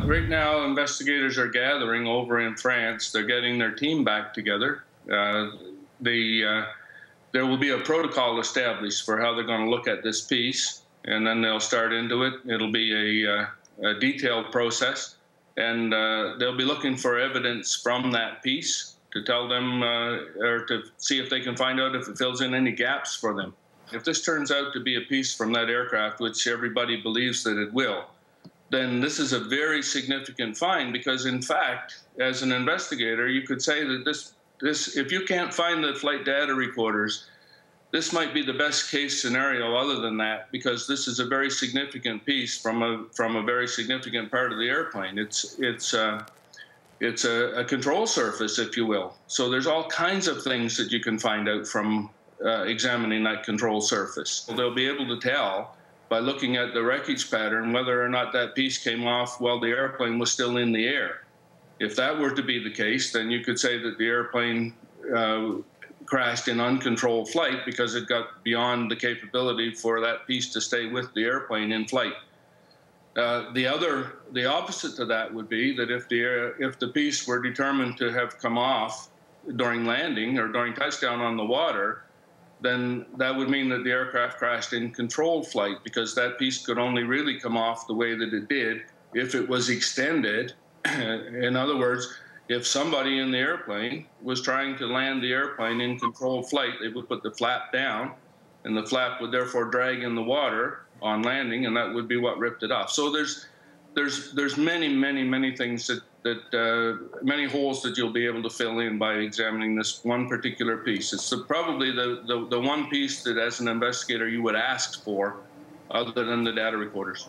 Right now, investigators are gathering over in France. They're getting their team back together. There will be a protocol established for how they're going to look at this piece, and then they'll start into it. It'll be a detailed process, and they'll be looking for evidence from that piece to tell them or to see if they can find out if it fills in any gaps for them. If this turns out to be a piece from that aircraft, which everybody believes that it will, then this is a very significant find, because in fact, as an investigator, you could say that this if you can't find the flight data recorders, this might be the best case scenario other than that, because this is a very significant piece from a very significant part of the airplane. It's a control surface, if you will. So there's all kinds of things that you can find out from examining that control surface. They'll be able to tell by looking at the wreckage pattern whether or not that piece came off while the airplane was still in the air. If that were to be the case, then you could say that the airplane crashed in uncontrolled flight because it got beyond the capability for that piece to stay with the airplane in flight. The opposite to that would be that if the piece were determined to have come off during landing or during touchdown on the water, then that would mean that the aircraft crashed in controlled flight, because that piece could only really come off the way that it did if it was extended. In other words, if somebody in the airplane was trying to land the airplane in controlled flight, they would put the flap down, and the flap would therefore drag in the water on landing, and that would be what ripped it off. So there's many things many holes that you'll be able to fill in by examining this one particular piece. It's probably the one piece that, as an investigator, you would ask for, other than the data recorders.